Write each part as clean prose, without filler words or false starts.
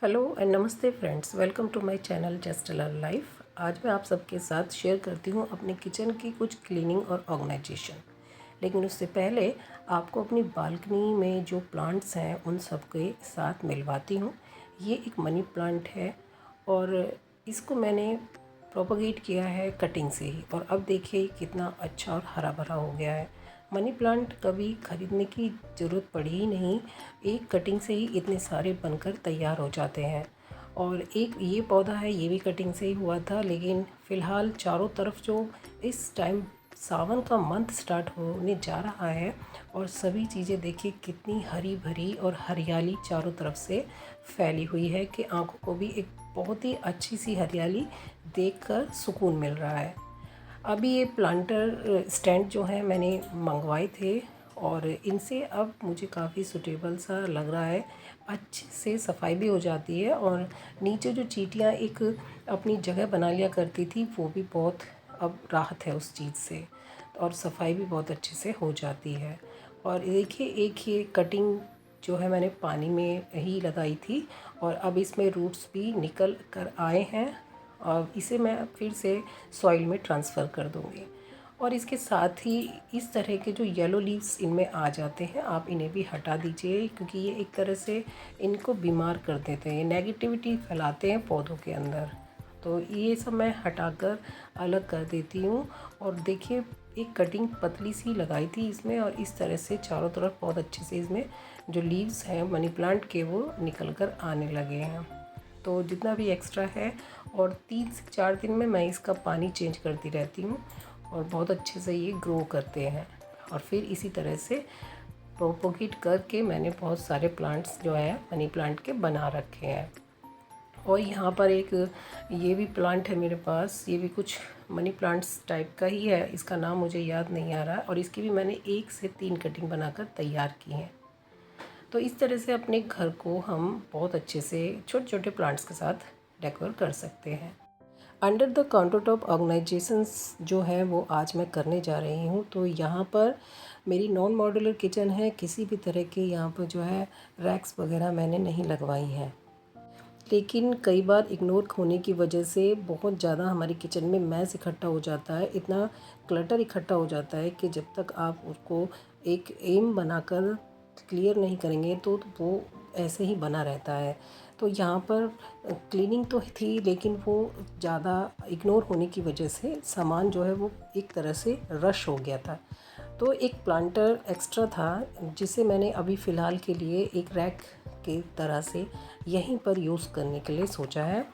Hello and नमस्ते friends, welcome to my channel just love life. आज मैं आप सबके साथ शेयर करती हूँ अपने किचन की कुछ क्लीनिंग और ऑर्गेनाइजेशन। लेकिन उससे पहले आपको अपनी बालकनी में जो प्लांट्स हैं उन सब के साथ मिलवाती हूँ। ये एक मनी प्लांट है और इसको मैंने प्रोपगेट किया है कटिंग से ही, और अब देखिए कितना अच्छा और हरा भरा हो गया है। मनी प्लांट कभी ख़रीदने की ज़रूरत पड़ी ही नहीं, एक कटिंग से ही इतने सारे बनकर तैयार हो जाते हैं। और एक ये पौधा है, ये भी कटिंग से ही हुआ था, लेकिन फ़िलहाल चारों तरफ जो इस टाइम सावन का मंथ स्टार्ट होने जा रहा है और सभी चीज़ें देखिए कितनी हरी भरी और हरियाली चारों तरफ से फैली हुई है कि आंखों को भी एक बहुत ही अच्छी सी हरियाली देखकर सुकून मिल रहा है। अभी ये प्लांटर स्टैंड जो है मैंने मंगवाए थे और इनसे अब मुझे काफ़ी सूटेबल सा लग रहा है। अच्छे से सफाई भी हो जाती है और नीचे जो चींटियाँ एक अपनी जगह बना लिया करती थी वो भी बहुत अब राहत है उस चीज़ से, और सफाई भी बहुत अच्छे से हो जाती है। और देखिए एक ये कटिंग जो है मैंने पानी में ही लगाई थी और अब इसमें रूट्स भी निकल कर आए हैं और इसे मैं फिर से सॉइल में ट्रांसफ़र कर दूँगी। और इसके साथ ही इस तरह के जो येलो लीव्स इनमें आ जाते हैं, आप इन्हें भी हटा दीजिए, क्योंकि ये एक तरह से इनको बीमार कर देते हैं, नेगेटिविटी फैलाते हैं पौधों के अंदर। तो ये सब मैं हटाकर अलग कर देती हूँ। और देखिए एक कटिंग पतली सी लगाई थी इसमें और इस तरह से चारों तरफ बहुत अच्छे से इसमें जो लीव्स हैं मनी प्लांट के वो निकल कर आने लगे हैं। तो जितना भी एक्स्ट्रा है, और 3 से 4 दिन में मैं इसका पानी चेंज करती रहती हूँ और बहुत अच्छे से ये ग्रो करते हैं। और फिर इसी तरह से प्रोपोगेट करके मैंने बहुत सारे प्लांट्स जो है मनी प्लांट के बना रखे हैं। और यहाँ पर एक ये भी प्लांट है मेरे पास, ये भी कुछ मनी प्लांट्स टाइप का ही है, इसका नाम मुझे याद नहीं आ रहा है, और इसकी भी मैंने 1 से 3 कटिंग बनाकर तैयार की हैं। तो इस तरह से अपने घर को हम बहुत अच्छे से छोटे छोटे प्लांट्स के साथ डेकोर कर सकते हैं। Under the counter top organisations जो है वो आज मैं करने जा रही हूँ। तो यहाँ पर मेरी नॉन मॉड्यूलर किचन है, किसी भी तरह के यहाँ पर जो है रैक्स वगैरह मैंने नहीं लगवाई हैं। लेकिन कई बार इग्नोर होने की वजह से बहुत ज़्यादा हमारी किचन में मैस इकट्ठा हो जाता है, इतना क्लटर इकट्ठा हो जाता है कि जब तक आप उसको एक एम बनाकर क्लियर नहीं करेंगे तो वो ऐसे ही बना रहता है। तो यहाँ पर क्लीनिंग तो थी, लेकिन वो ज़्यादा इग्नोर होने की वजह से सामान जो है वो एक तरह से रश हो गया था। तो एक प्लांटर एक्स्ट्रा था जिसे मैंने अभी फ़िलहाल के लिए एक रैक की तरह से यहीं पर यूज़ करने के लिए सोचा है।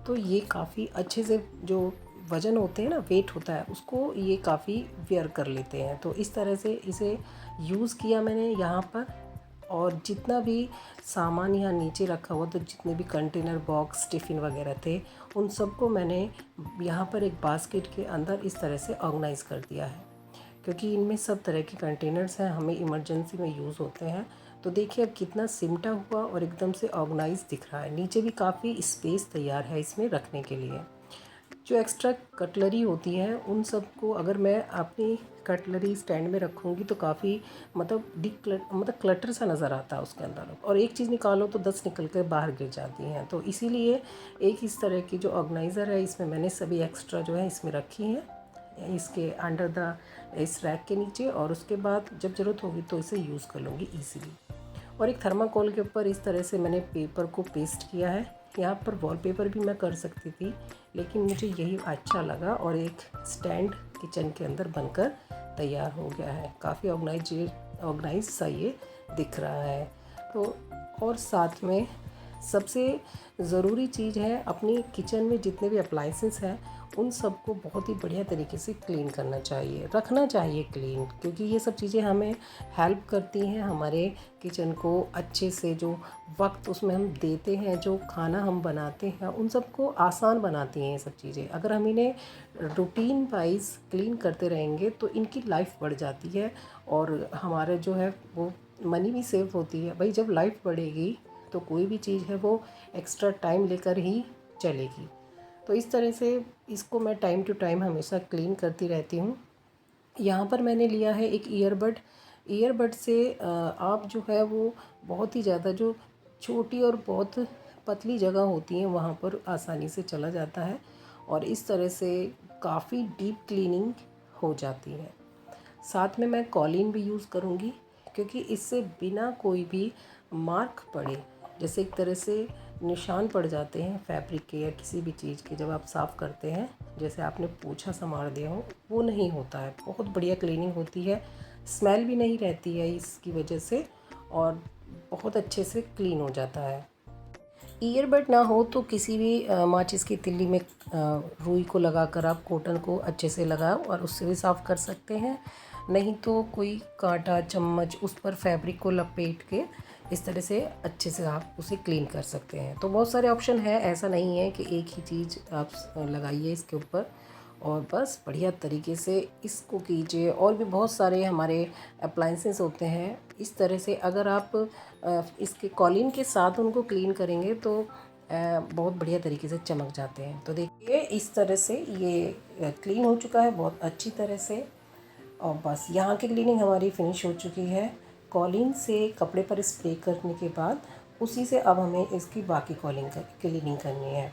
तो ये काफ़ी अच्छे से जो वज़न होते हैं ना, वेट होता है, उसको ये काफ़ी वेयर कर लेते हैं। तो इस तरह से इसे यूज़ किया मैंने यहाँ पर। और जितना भी सामान यहाँ नीचे रखा हुआ था, जितने भी कंटेनर बॉक्स टिफ़िन वगैरह थे, उन सबको मैंने यहाँ पर एक बास्केट के अंदर इस तरह से ऑर्गेनाइज़ कर दिया है, क्योंकि इनमें सब तरह के कंटेनर्स हैं, हमें इमरजेंसी में यूज़ होते हैं। तो देखिए अब कितना सिमटा हुआ और एकदम से ऑर्गेनाइज दिख रहा है। नीचे भी काफ़ी स्पेस तैयार है इसमें रखने के लिए। जो एक्स्ट्रा कटलरी होती है उन सब को अगर मैं अपनी कटलरी स्टैंड में रखूँगी तो काफ़ी मतलब क्लटर सा नज़र आता है उसके अंदर, और एक चीज़ निकालो तो 10 निकल कर बाहर गिर जाती हैं। तो इसीलिए एक इस तरह की जो ऑर्गेनाइज़र है, इसमें मैंने सभी एक्स्ट्रा जो है इसमें रखी हैं, इसके अंडर द इस रैक के नीचे, और उसके बाद जब ज़रूरत होगी तो इसे यूज़ कर लूँगी ईज़िली। और एक थर्माकोल के ऊपर इस तरह से मैंने पेपर को पेस्ट किया है। यहाँ पर वॉलपेपर भी मैं कर सकती थी, लेकिन मुझे यही अच्छा लगा और एक स्टैंड किचन के अंदर बनकर तैयार हो गया है। काफ़ी ऑर्गेनाइज सा ये दिख रहा है। तो और साथ में सबसे ज़रूरी चीज़ है, अपनी किचन में जितने भी अप्लाइंसेस हैं उन सबको बहुत ही बढ़िया तरीके से क्लीन करना चाहिए, रखना चाहिए क्लीन, क्योंकि ये सब चीज़ें हमें हेल्प करती हैं हमारे किचन को अच्छे से, जो वक्त उसमें हम देते हैं, जो खाना हम बनाते हैं, उन सबको आसान बनाती हैं ये सब चीज़ें। अगर हम इन्हें रूटीन वाइज क्लीन करते रहेंगे तो इनकी लाइफ बढ़ जाती है और हमारे जो है वो मनी भी सेव होती है। भाई जब लाइफ बढ़ेगी तो कोई भी चीज़ है वो एक्स्ट्रा टाइम लेकर ही चलेगी। तो इस तरह से इसको मैं टाइम टू टाइम हमेशा क्लीन करती रहती हूँ। यहाँ पर मैंने लिया है एक ईयरबड से आप जो है वो बहुत ही ज़्यादा जो छोटी और बहुत पतली जगह होती हैं वहाँ पर आसानी से चला जाता है और इस तरह से काफ़ी डीप क्लीनिंग हो जाती है। साथ में मैं कॉलिन भी यूज़ करूँगी क्योंकि इससे बिना कोई भी मार्क पड़े, जैसे एक तरह से निशान पड़ जाते हैं फैब्रिक के या किसी भी चीज़ के जब आप साफ़ करते हैं, जैसे आपने पोछा संवार दिया हो, वो नहीं होता है। बहुत बढ़िया क्लीनिंग होती है, स्मेल भी नहीं रहती है इसकी वजह से और बहुत अच्छे से क्लीन हो जाता है। ईयरबड ना हो तो किसी भी माचिस की तिल्ली में रुई को लगाकर आप कॉटन को अच्छे से लगाओ और उससे भी साफ़ कर सकते हैं। नहीं तो कोई कांटा चम्मच उस पर फैब्रिक को लपेट के इस तरह से अच्छे से आप उसे क्लीन कर सकते हैं। तो बहुत सारे ऑप्शन है, ऐसा नहीं है कि एक ही चीज़ आप लगाइए इसके ऊपर और बस बढ़िया तरीके से इसको कीजिए। और भी बहुत सारे हमारे अप्लाइंसेस होते हैं। इस तरह से अगर आप इसके कॉलिन के साथ उनको क्लीन करेंगे तो बहुत बढ़िया तरीके से चमक जाते हैं। तो देखिए इस तरह से ये क्लीन हो चुका है बहुत अच्छी तरह से और बस यहाँ की क्लीनिंग हमारी फिनिश हो चुकी है। कॉलिन से कपड़े पर स्प्रे करने के बाद उसी से अब हमें इसकी बाकी क्लीनिंग करनी है।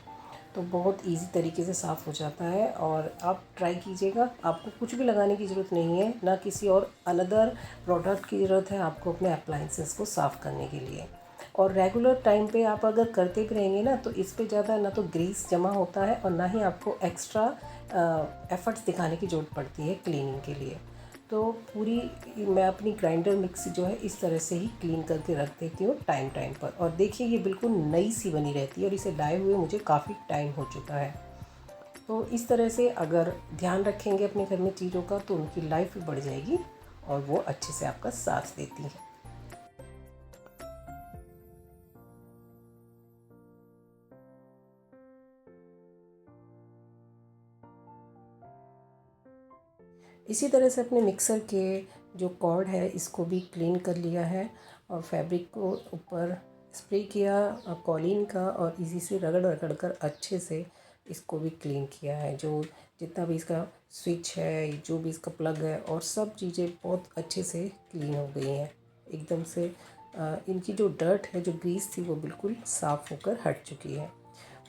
तो बहुत इजी तरीके से साफ़ हो जाता है और आप ट्राई कीजिएगा। आपको कुछ भी लगाने की ज़रूरत नहीं है, ना किसी और अनदर प्रोडक्ट की ज़रूरत है आपको अपने अप्लाइंसेस को साफ़ करने के लिए। और रेगुलर टाइम पे आप अगर करते भी रहेंगे ना तो इस पे ज़्यादा ना तो ग्रीस जमा होता है और ना ही आपको एक्स्ट्रा एफ़र्ट्स दिखाने की ज़रूरत पड़ती है क्लीनिंग के लिए। तो पूरी मैं अपनी ग्राइंडर मिक्सी जो है इस तरह से ही क्लीन करके रख देती हूँ टाइम टाइम पर। और देखिए ये बिल्कुल नई सी बनी रहती है और इसे लाए हुए मुझे काफ़ी टाइम हो चुका है। तो इस तरह से अगर ध्यान रखेंगे अपने घर में चीज़ों का तो उनकी लाइफ भी बढ़ जाएगी और वो अच्छे से आपका साथ देती है। इसी तरह से अपने मिक्सर के जो कॉर्ड है इसको भी क्लीन कर लिया है और फैब्रिक को ऊपर स्प्रे किया कॉलिन का और इजी से रगड़ रगड़ कर अच्छे से इसको भी क्लीन किया है। जो जितना भी इसका स्विच है, जो भी इसका प्लग है और सब चीज़ें बहुत अच्छे से क्लीन हो गई हैं एकदम से। इनकी जो डर्ट है, जो ग्रीस थी, वो बिल्कुल साफ़ होकर हट चुकी है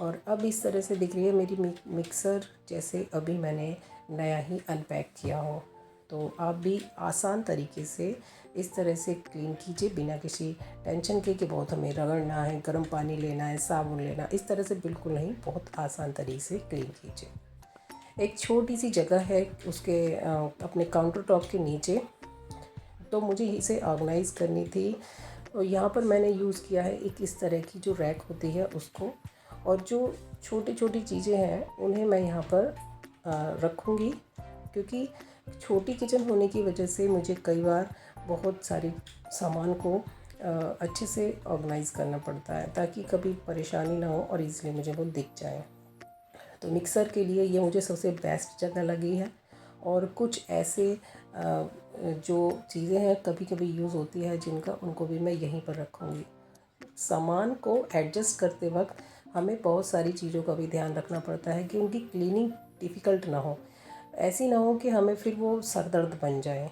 और अब इस तरह से दिख रही है मेरी मिक्सर जैसे अभी मैंने नया ही अनपैक किया हो। तो आप भी आसान तरीके से इस तरह से क्लीन कीजिए बिना किसी टेंशन के कि बहुत हमें रगड़ना है, गर्म पानी लेना है, साबुन लेना। इस तरह से बिल्कुल नहीं, बहुत आसान तरीके से क्लीन कीजिए। एक छोटी सी जगह है उसके अपने काउंटर टॉप के नीचे, तो मुझे इसे ऑर्गेनाइज़ करनी थी और यहाँ पर मैंने यूज़ किया है एक इस तरह की जो रैक होती है उसको। और जो छोटी छोटी चीज़ें हैं उन्हें मैं यहाँ पर रखूँगी क्योंकि छोटी किचन होने की वजह से मुझे कई बार बहुत सारी सामान को अच्छे से ऑर्गेनाइज़ करना पड़ता है ताकि कभी परेशानी ना हो और ईज़िली मुझे वो दिख जाए। तो मिक्सर के लिए ये मुझे सबसे बेस्ट जगह लगी है। और कुछ ऐसे जो चीज़ें हैं कभी कभी यूज़ होती है जिनका, उनको भी मैं यहीं पर रखूँगी। सामान को एडजस्ट करते वक्त हमें बहुत सारी चीज़ों का भी ध्यान रखना पड़ता है कि उनकी क्लीनिंग डिफ़िकल्ट ना हो, ऐसी ना हो कि हमें फिर वो सर दर्द बन जाए।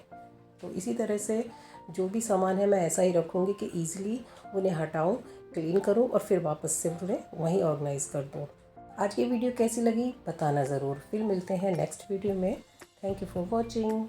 तो इसी तरह से जो भी सामान है मैं ऐसा ही रखूँगी कि ईज़िली उन्हें हटाऊँ, क्लीन करूँ और फिर वापस से उन्हें वहीं ऑर्गेनाइज़ कर दूँ। आज की वीडियो कैसी लगी बताना ज़रूर। फिर मिलते हैं नेक्स्ट वीडियो में। Thank you for watching.